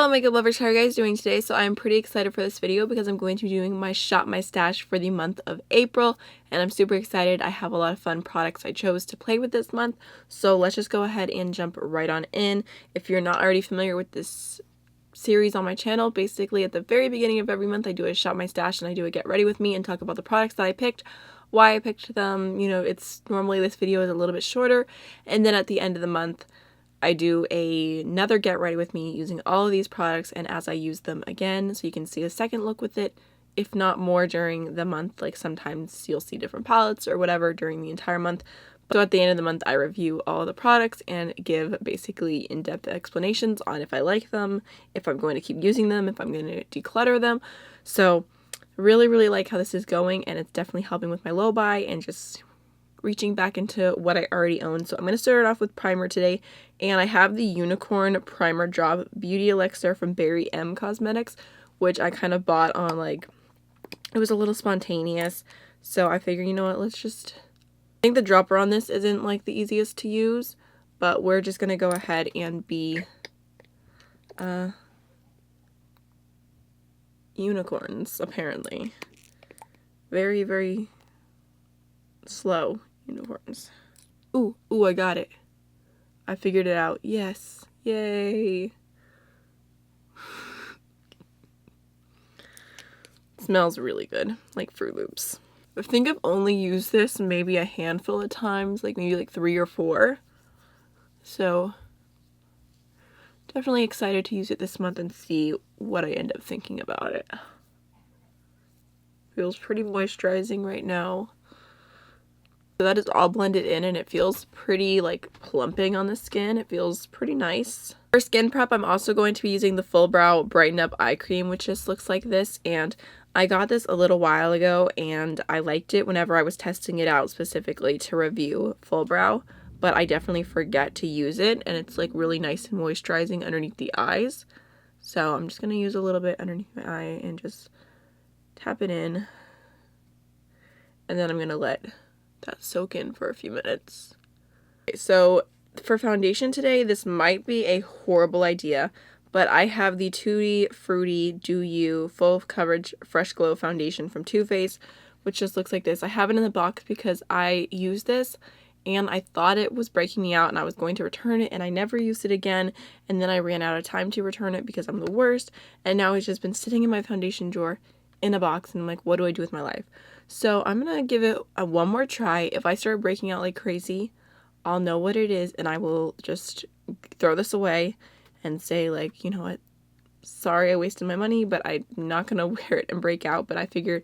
Hello makeup lovers, how are you guys doing today? So I'm pretty excited for this video because I'm going to be doing my Shop My Stash for the month of April, and I'm super excited. I have a lot of fun products I chose to play with this month, so let's just go ahead and jump right on in. If you're not already familiar with this series on my channel, basically at the very beginning of every month I do a Shop My Stash and I do a Get Ready With Me and talk about the products that I picked, why I picked them. You know, it's normally this video is a little bit shorter, and then at the end of the month I do another Get Ready With Me using all of these products and as I use them again, so you can see a second look with it, if not more during the month. Like sometimes you'll see different palettes or whatever during the entire month. So at the end of the month I review all the products and give basically in-depth explanations on if I like them, if I'm going to keep using them, if I'm going to declutter them. So really like how this is going, and it's definitely helping with my low buy and just reaching back into what I already own. So I'm going to start it off with primer today, and I have the Unicorn Primer Drop Beauty Elixir from Berry M Cosmetics, which I kind of bought on, like, it was a little spontaneous, so I figured, you know what, let's just, I think the dropper on this isn't like the easiest to use, but we're just going to go ahead and be unicorns, apparently. Very slow unicorns. Ooh, I got it. I figured it out. Yes. Yay. Smells really good, like Fruit Loops. I think I've only used this maybe a handful of times, like maybe like 3 or 4. So definitely excited to use it this month and see what I end up thinking about it. Feels pretty moisturizing right now. So that is all blended in and it feels pretty like plumping on the skin. It feels pretty nice. For skin prep, I'm also going to be using the Full Brow Brighten Up Eye Cream, which just looks like this. And I got this a little while ago and I liked it whenever I was testing it out specifically to review Full Brow. But I definitely forget to use it, and it's like really nice and moisturizing underneath the eyes. So I'm just going to use a little bit underneath my eye and just tap it in. And then I'm going to let that soak in for a few minutes. Okay, so for foundation today, this might be a horrible idea, but I have the Tutti Frutti Do You Full Coverage Fresh Glow Foundation from Too Faced, which just looks like this. I have it in the box because I used this and I thought it was breaking me out and I was going to return it, and I never used it again, and then I ran out of time to return it because I'm the worst, and now it's just been sitting in my foundation drawer in a box, and I'm like, what do I do with my life? So I'm gonna give it one more try. If I start breaking out like crazy, I'll know what it is and I will just throw this away and say, like, you know what, sorry I wasted my money, but I'm not gonna wear it and break out. But I figured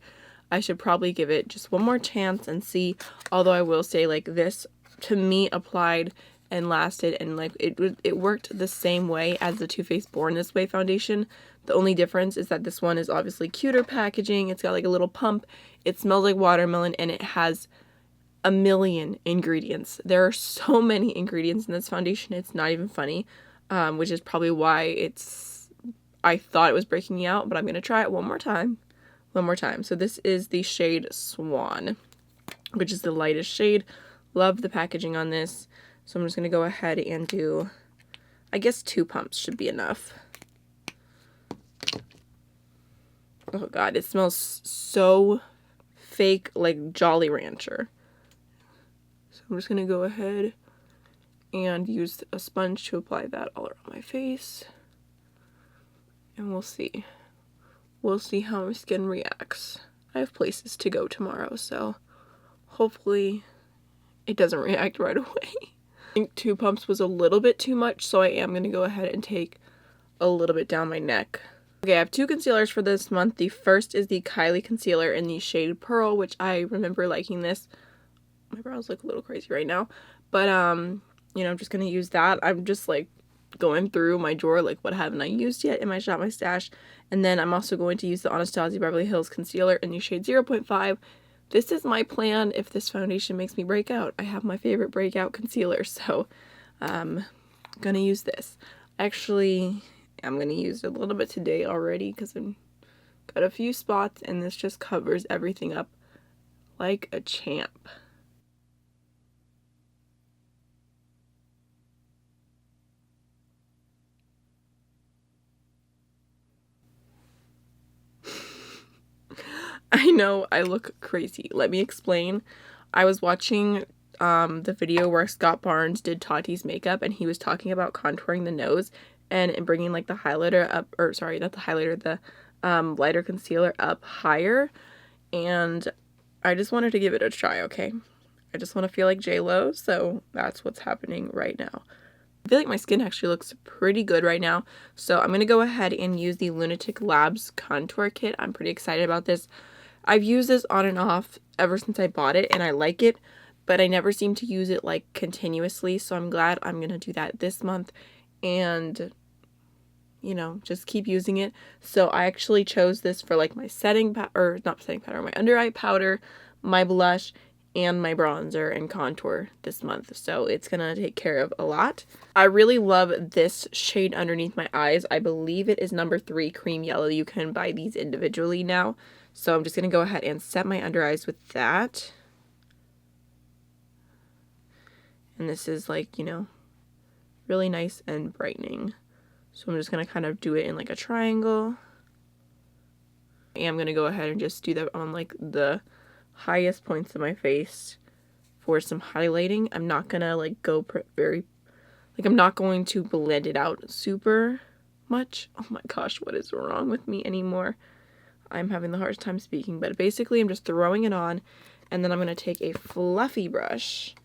I should probably give it just one more chance and see. Although I will say, like, this to me applied and lasted, and like it worked the same way as the Too Faced Born This Way foundation. The only difference is that this one is obviously cuter packaging. It's got like a little pump. It smells like watermelon, and it has a million ingredients. There are so many ingredients in this foundation, it's not even funny, which is probably why I thought it was breaking me out, but I'm going to try it one more time. So this is the shade Swan, which is the lightest shade. Love the packaging on this. So I'm just going to go ahead and do, I guess 2 pumps should be enough. Oh god, it smells so fake, like Jolly Rancher. So I'm just going to go ahead and use a sponge to apply that all around my face. And we'll see. We'll see how my skin reacts. I have places to go tomorrow, so hopefully it doesn't react right away. I think 2 pumps was a little bit too much, so I am going to go ahead and take a little bit down my neck. Okay, I have 2 concealers for this month. The first is the Kylie concealer in the shade Pearl, which I remember liking this. My brows look a little crazy right now, but you know, I'm just going to use that. I'm just like going through my drawer, like what haven't I used yet in my Shop My Stash. And then I'm also going to use the Anastasia Beverly Hills concealer in the shade 0.5. This is my plan if this foundation makes me break out. I have my favorite breakout concealer, so I'm gonna use this. Actually, I'm gonna use it a little bit today already because I've got a few spots and this just covers everything up like a champ. I know I look crazy. Let me explain. I was watching the video where Scott Barnes did Tate's makeup, and he was talking about contouring the nose and bringing like the highlighter up, or sorry, not the highlighter, the lighter concealer up higher. And I just wanted to give it a try, okay? I just want to feel like J-Lo, so that's what's happening right now. I feel like my skin actually looks pretty good right now, so I'm going to go ahead and use the Lunatic Labs contour kit. I'm pretty excited about this. I've used this on and off ever since I bought it, and I like it, but I never seem to use it like continuously, so I'm glad I'm going to do that this month and, you know, just keep using it. So I actually chose this for like my setting powder, not setting powder, my under eye powder, my blush, and my bronzer and contour this month, so it's gonna take care of a lot. I really love this shade underneath my eyes. I believe it is number 3 cream yellow. You can buy these individually now, so I'm just gonna go ahead and set my under eyes with that. And this is like, you know, really nice and brightening, so I'm just gonna kind of do it in like a triangle. I am gonna go ahead and just do that on like the highest points of my face for some highlighting. I'm not gonna like go I'm not going to blend it out super much. Oh my gosh, what is wrong with me anymore? I'm having the hardest time speaking, but basically I'm just throwing it on, and then I'm gonna take a fluffy brush,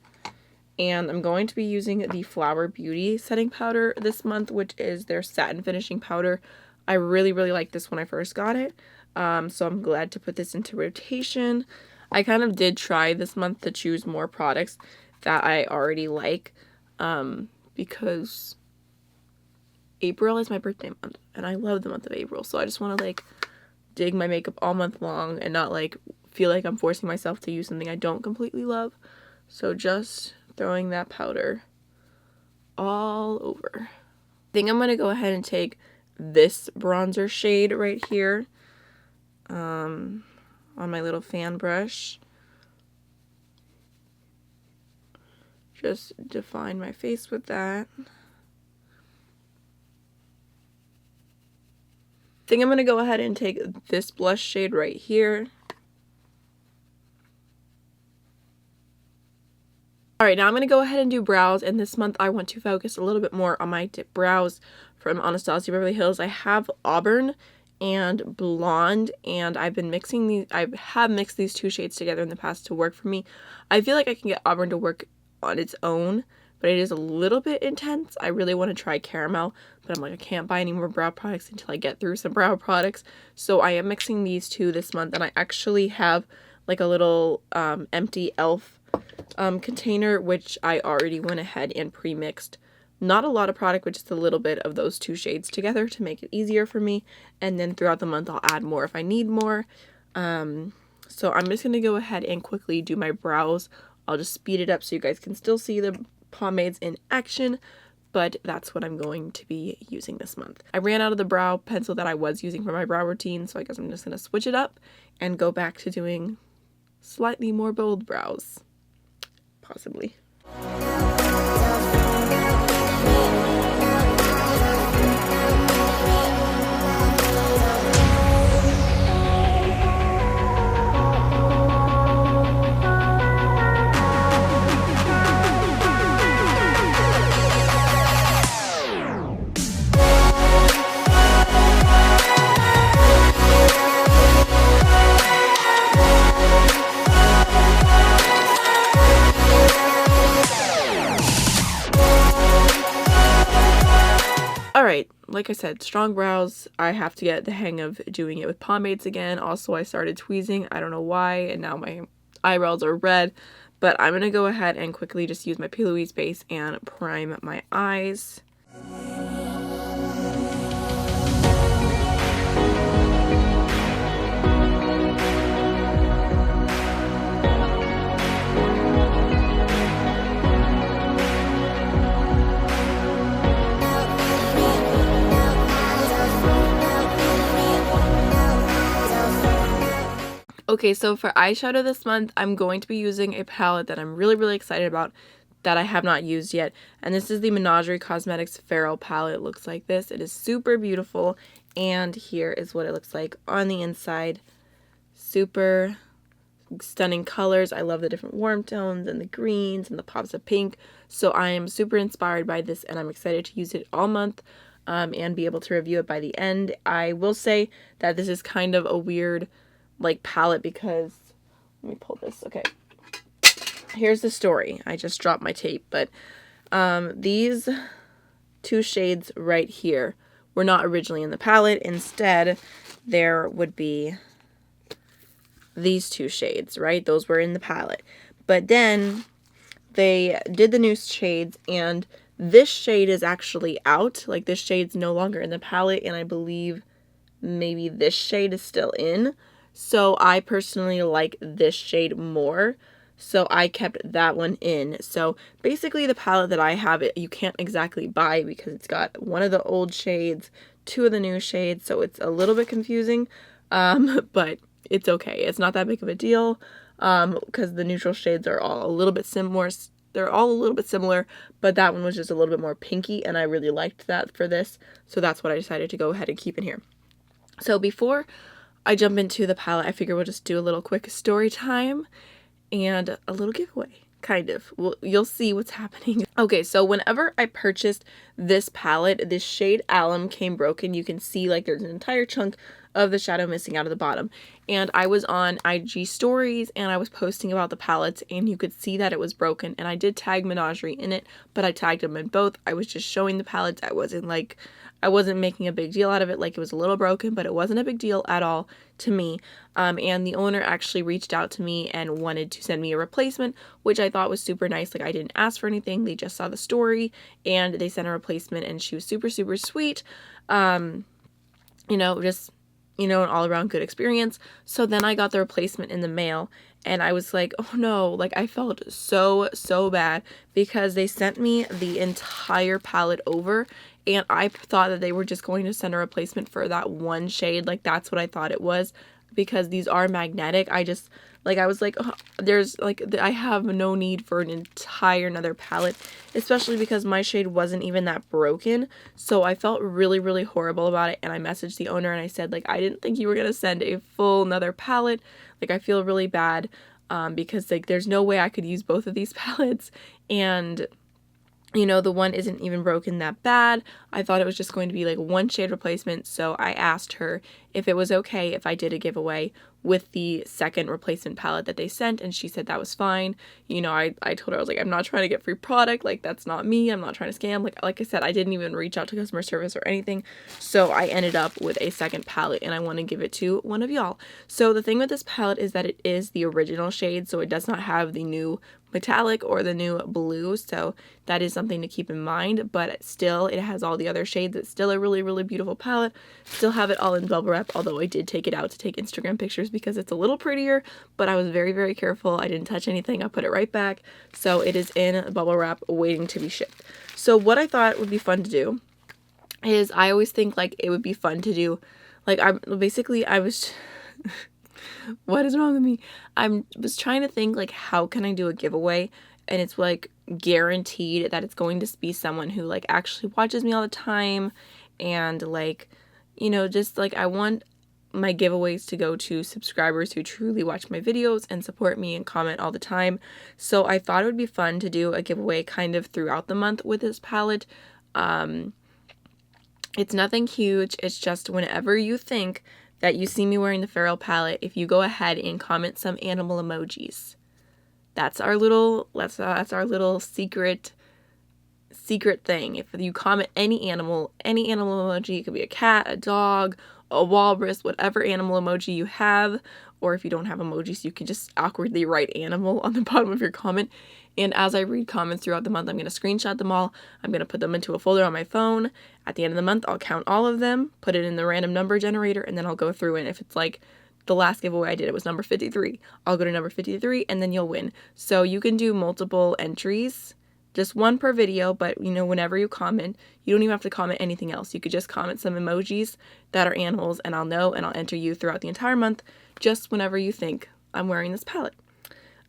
and I'm going to be using the Flower Beauty setting powder this month, which is their satin finishing powder. I really liked this when I first got it, so I'm glad to put this into rotation. I kind of did try this month to choose more products that I already like, because April is my birthday month, and I love the month of April, so I just want to like dig my makeup all month long and not like feel like I'm forcing myself to use something I don't completely love. So just throwing that powder all over. I think I'm going to go ahead and take this bronzer shade right here, on my little fan brush. Just define my face with that. I think I'm going to go ahead and take this blush shade right here. Alright, now I'm going to go ahead and do brows, and this month I want to focus a little bit more on my dip brows from Anastasia Beverly Hills. I have auburn and blonde, and I have mixed these two shades together in the past to work for me. I feel like I can get auburn to work on its own, but it is a little bit intense. I really want to try caramel, but I'm like, I can't buy any more brow products until I get through some brow products. So I am mixing these two this month, and I actually have like a little empty e.l.f. Container, which I already went ahead and pre-mixed. Not a lot of product, but just a little bit of those two shades together to make it easier for me. And then throughout the month, I'll add more if I need more. So I'm just going to go ahead and quickly do my brows. I'll just speed it up so you guys can still see the pomades in action, but that's what I'm going to be using this month. I ran out of the brow pencil that I was using for my brow routine, so I guess I'm just going to switch it up and go back to doing slightly more bold brows. Possibly. Alright, like I said, strong brows. I have to get the hang of doing it with pomades again. Also, I started tweezing. I don't know why, and now my eyebrows are red. But I'm going to go ahead and quickly just use my P. Louise base and prime my eyes. Okay, so for eyeshadow this month, I'm going to be using a palette that I'm really excited about that I have not used yet. And this is the Menagerie Cosmetics Feral palette. It looks like this. It is super beautiful. And here is what it looks like on the inside. Super stunning colors. I love the different warm tones and the greens and the pops of pink. So I am super inspired by this, and I'm excited to use it all month and be able to review it by the end. I will say that this is kind of a weird like palette because, let me pull this. Okay, here's the story. I just dropped my tape, but these two shades right here were not originally in the palette. Instead, there would be these two shades, right? Those were in the palette. But then they did the new shades, and this shade is actually out. Like, this shade's no longer in the palette, and I believe maybe this shade is still in. So I personally like this shade more. So I kept that one in. So basically the palette that I have, you can't exactly buy because it's got one of the old shades, two of the new shades. So it's a little bit confusing, but it's okay. It's not that big of a deal because the neutral shades are all a little bit similar. They're all a little bit similar, but that one was just a little bit more pinky, and I really liked that for this. So that's what I decided to go ahead and keep in here. So before I jump into the palette, I figure we'll just do a little quick story time and a little giveaway, kind of. You'll see what's happening. Okay, so whenever I purchased this palette, this shade Alum came broken. You can see like there's an entire chunk of the shadow missing out of the bottom. And I was on IG stories and I was posting about the palettes, and you could see that it was broken. And I did tag Menagerie in it, but I tagged them in both. I was just showing the palettes. I wasn't making a big deal out of it. Like, it was a little broken, but it wasn't a big deal at all to me. And the owner actually reached out to me and wanted to send me a replacement, which I thought was super nice. Like, I didn't ask for anything. They just saw the story and they sent a replacement, and she was super, super sweet. Just an all-around good experience. So then I got the replacement in the mail, and I was like, oh no, like I felt so bad because they sent me the entire palette over, and I thought that they were just going to send a replacement for that one shade. Like, that's what I thought it was, because these are magnetic. I was like, oh, I have no need for an entire another palette, especially because my shade wasn't even that broken. So I felt really, really horrible about it. And I messaged the owner and I said, like, I didn't think you were going to send a full another palette. Like, I feel really bad because like there's no way I could use both of these palettes. And the one isn't even broken that bad. I thought it was just going to be like one shade replacement. So I asked her if it was okay if I did a giveaway with the second replacement palette that they sent, and she said that was fine. I told her, I was like, I'm not trying to get free product. Like, that's not me. I'm not trying to scam. Like I said, I didn't even reach out to customer service or anything. So I ended up with a second palette, and I want to give it to one of y'all. So the thing with this palette is that it is the original shade, so it does not have the new metallic or the new blue, so that is something to keep in mind. But still, it has all the other shades. It's still a really, really beautiful palette. Still have it all in bubble wrap, although I did take it out to take Instagram pictures because it's a little prettier, but I was very, very careful. I didn't touch anything. I put it right back. So it is in bubble wrap waiting to be shipped. So what I thought would be fun to do is, I always think like it would be fun to do, like, I was what is wrong with me? I was trying to think, like, how can I do a giveaway and it's like guaranteed that it's going to be someone who like actually watches me all the time, and like, just like, I want my giveaways to go to subscribers who truly watch my videos and support me and comment all the time. So I thought it would be fun to do a giveaway kind of throughout the month with this palette. It's nothing huge. It's just whenever you think that you see me wearing the Feral palette, if you go ahead and comment some animal emojis. That's our little secret thing. If you comment any animal emoji, it could be a cat, a dog, a walrus, whatever animal emoji you have, or if you don't have emojis, you can just awkwardly write animal on the bottom of your comment. And as I read comments throughout the month, I'm going to screenshot them all. I'm going to put them into a folder on my phone. At the end of the month, I'll count all of them, put it in the random number generator, and then I'll go through, and if it's like the last giveaway I did, it was number 53, I'll go to number 53, and then you'll win. So you can do multiple entries, just one per video, but whenever you comment, you don't even have to comment anything else. You could just comment some emojis that are animals, and I'll know, and I'll enter you throughout the entire month, just whenever you think I'm wearing this palette.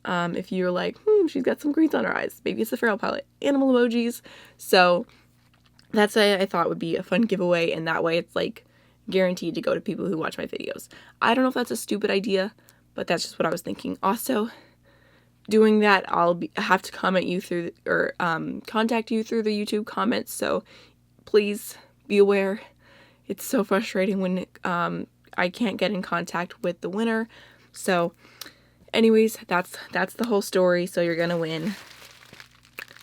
If you're like, she's got some greens on her eyes, maybe it's the Feral palette, animal emojis. So that's what I thought would be a fun giveaway, and that way it's like guaranteed to go to people who watch my videos. I don't know if that's a stupid idea, but that's just what I was thinking. Also, doing that, I'll have to comment you through, or contact you through the YouTube comments, so please be aware. It's so frustrating when I can't get in contact with the winner. So anyways, that's the whole story. So you're gonna win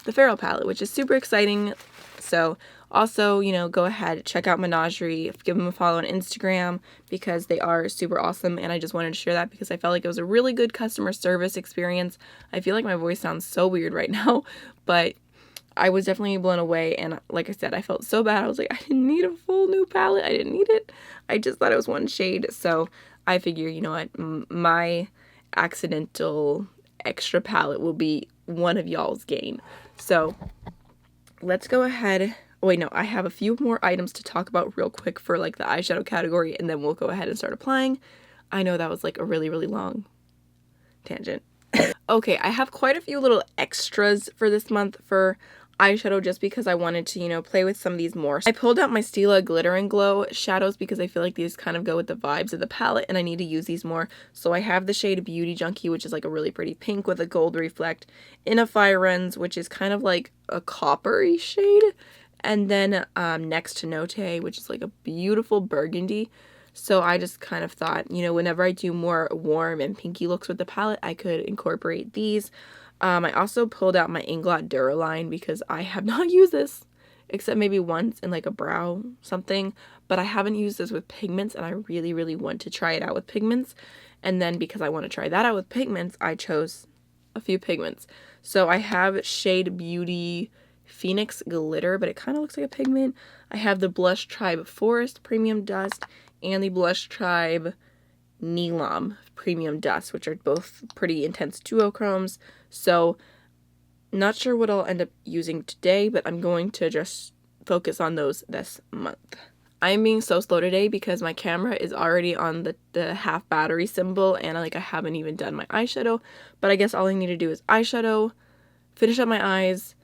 the Feral palette, which is super exciting. So also, you know, go ahead, check out Menagerie, give them a follow on Instagram because they are super awesome, and I just wanted to share that because I felt like it was a really good customer service experience. I feel like my voice sounds so weird right now, but I was definitely blown away, and like I said, I felt so bad. I was like, I didn't need a full new palette. I didn't need it. I just thought it was one shade, so I figure, you know what, my accidental extra palette will be one of y'all's gain. So let's go ahead. Oh, wait, no, I have a few more items to talk about real quick for like the eyeshadow category, and then we'll go ahead and start applying. I know that was like a really, really long tangent. Okay, I have quite a few little extras for this month for eyeshadow just because I wanted to, you know, play with some of these more. I pulled out my Stila Glitter and Glow shadows because I feel like these kind of go with the vibes of the palette and I need to use these more. So I have the shade Beauty Junkie, which is like a really pretty pink with a gold reflect, in a Fire Rens, which is kind of like a coppery shade, and then Next to Note, which is like a beautiful burgundy. So I just kind of thought, you know, whenever I do more warm and pinky looks with the palette, I could incorporate these. I also pulled out my Inglot Duraline because I have not used this except maybe once in like a brow something, but I haven't used this with pigments and I really, really want to try it out with pigments. And then because I want to try that out with pigments, I chose a few pigments. So I have shade Beauty Phoenix Glitter, but it kind of looks like a pigment. I have the Blush Tribe Forest Premium Dust and the Blush Tribe Neelam Premium Dust, which are both pretty intense duochromes. So not sure what I'll end up using today, but I'm going to just focus on those this month. I'm being so slow today because my camera is already on the half battery symbol, and I haven't even done my eyeshadow, but I guess all I need to do is eyeshadow, finish up my eyes,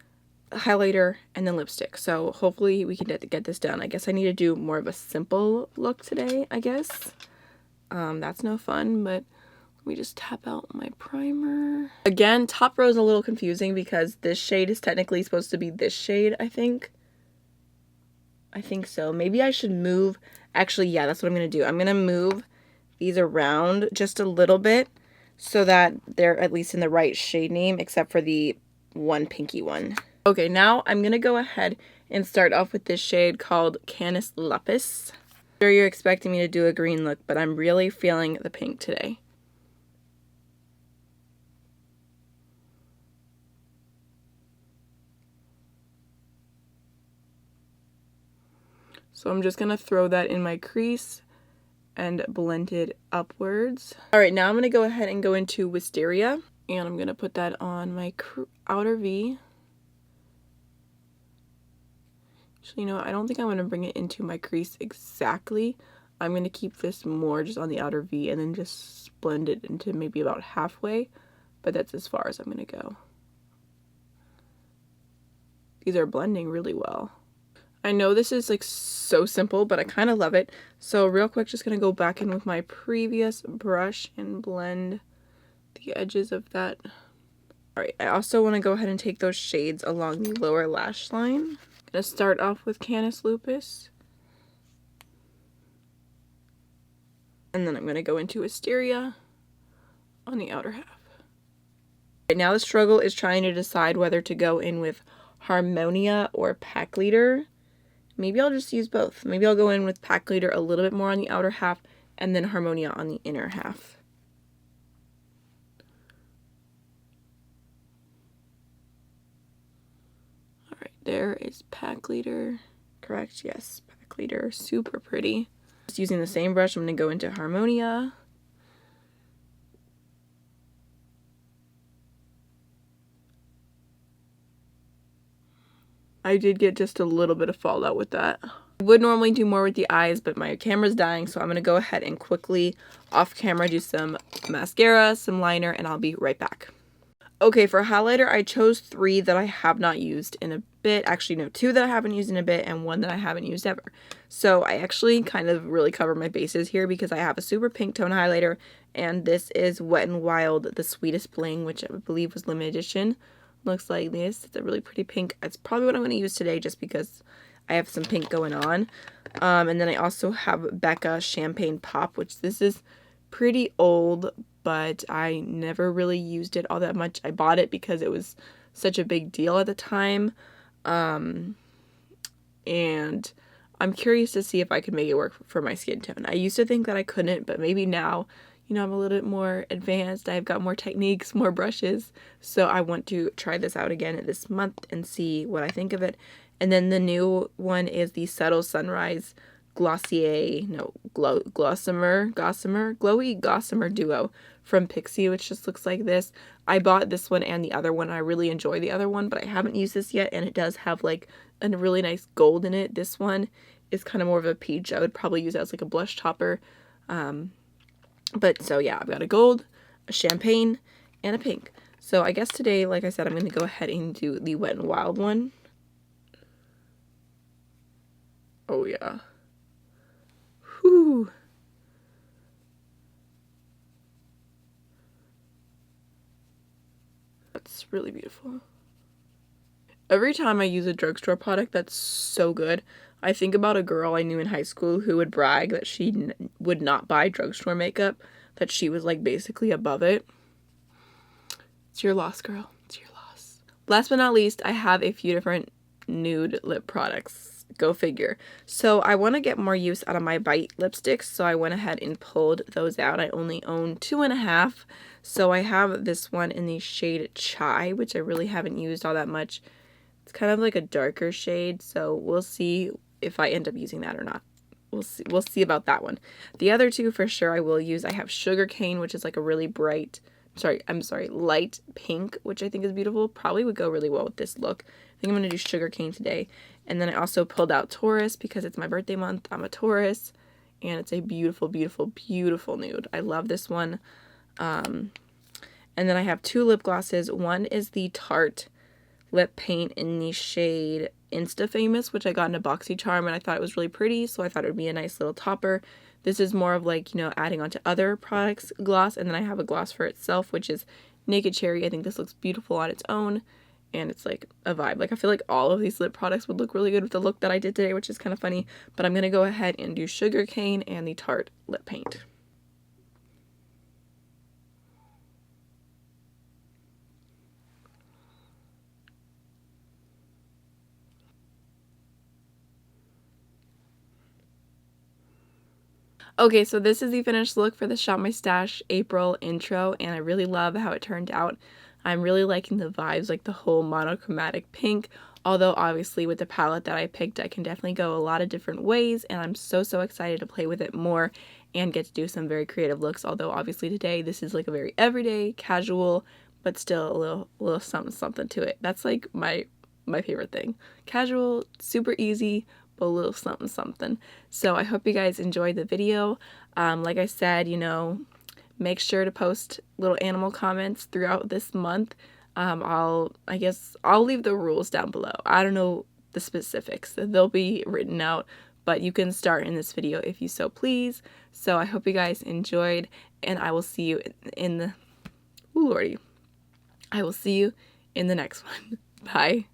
highlighter, and then lipstick. So hopefully we can get this done. I guess I need to do more of a simple look today, I guess. That's no fun, but let me just tap out my primer. Again, top row is a little confusing because this shade is technically supposed to be this shade, I think. I think so. Maybe I should move. Actually, yeah, that's what I'm going to do. I'm going to move these around just a little bit so that they're at least in the right shade name, except for the one pinky one. Okay, now I'm going to go ahead and start off with this shade called Canis Lapis. I'm sure you're expecting me to do a green look, but I'm really feeling the pink today. So I'm just going to throw that in my crease and blend it upwards. Alright, now I'm going to go ahead and go into Wisteria, and I'm going to put that on my outer V. Actually, you know what? I don't think I'm going to bring it into my crease exactly. I'm going to keep this more just on the outer V and then just blend it into maybe about halfway. But that's as far as I'm going to go. These are blending really well. I know this is like so simple, but I kind of love it. So real quick, just going to go back in with my previous brush and blend the edges of that. Alright, I also want to go ahead and take those shades along the lower lash line. I'm going to start off with Canis Lupus. And then I'm going to go into Wisteria on the outer half. Right now the struggle is trying to decide whether to go in with Harmonia or Pack Leader. Maybe I'll just use both. Maybe I'll go in with Pack Leader a little bit more on the outer half and then Harmonia on the inner half. Alright, there is Pack Leader. Correct, yes, Pack Leader. Super pretty. Just using the same brush, I'm going to go into Harmonia. I did get just a little bit of fallout with that. I would normally do more with the eyes, but my camera's dying, so I'm going to go ahead and quickly off camera do some mascara, some liner, and I'll be right back. Okay, for highlighter, I chose 3 that I have not used in bit. Actually, no, 2 that I haven't used in a bit and 1 that I haven't used ever. So I actually kind of really cover my bases here because I have a super pink tone highlighter, and this is Wet n Wild, the Sweetest Bling, which I believe was limited edition. Looks like this. It's a really pretty pink. It's probably what I'm going to use today just because I have some pink going on. And then I also have Becca Champagne Pop, which this is pretty old, but I never really used it all that much. I bought it because it was such a big deal at the time. And I'm curious to see if I could make it work for my skin tone. I used to think that I couldn't, but maybe now, you know, I'm a little bit more advanced. I've got more techniques, more brushes. So I want to try this out again this month and see what I think of it. And then the new one is the Subtle Sunrise Glossy Glowy Gossamer Duo from Pixie, which just looks like this. I bought this one and the other one. I really enjoy the other one, but I haven't used this yet, and it does have like a really nice gold in it. This one is kind of more of a peach. I would probably use it as like a blush topper. But so yeah, I've got a gold, a champagne, and a pink. So I guess today, like I said, I'm going to go ahead and do the Wet n Wild one. Oh yeah. Whew. That's really beautiful. Every time I use a drugstore product that's so good, I think about a girl I knew in high school who would brag that she would not buy drugstore makeup, that she was like basically above it. It's your loss, girl. It's your loss. Last but not least, I have a few different nude lip products. Go figure. So I want to get more use out of my Bite lipsticks, so I went ahead and pulled those out. I only own 2.5. So I have this one in the shade Chai, which I really haven't used all that much. It's kind of like a darker shade, so we'll see if I end up using that or not. We'll see about that one. The other two for sure I will use. I have Sugarcane, which is like a really bright, light pink, which I think is beautiful. Probably would go really well with this look. I think I'm going to do Sugarcane today. And then I also pulled out Taurus because it's my birthday month. I'm a Taurus, and it's a beautiful, beautiful, beautiful nude. I love this one. And then I have 2 lip glosses. One is the Tarte lip paint in the shade Insta Famous, which I got in a BoxyCharm, and I thought it was really pretty, so I thought it would be a nice little topper. This is more of like, you know, adding on to other products gloss. And then I have a gloss for itself, which is Naked Cherry. I think this looks beautiful on its own, and it's like a vibe. Like, I feel like all of these lip products would look really good with the look that I did today, which is kind of funny. But I'm going to go ahead and do Sugarcane and the Tarte lip paint. Okay, so this is the finished look for the Shop My Stash April intro, and I really love how it turned out. I'm really liking the vibes, like the whole monochromatic pink, although obviously with the palette that I picked, I can definitely go a lot of different ways, and I'm so excited to play with it more and get to do some very creative looks, although obviously today this is like a very everyday, casual, but still a little something to it. That's like my favorite thing. Casual, super easy, but a little something. So I hope you guys enjoyed the video. Like I said, you know, make sure to post little animal comments throughout this month. I guess I'll leave the rules down below. I don't know the specifics. They'll be written out, but you can start in this video if you so please. So I hope you guys enjoyed, and I will see you in the... Ooh, lordy. I will see you in the next one. Bye.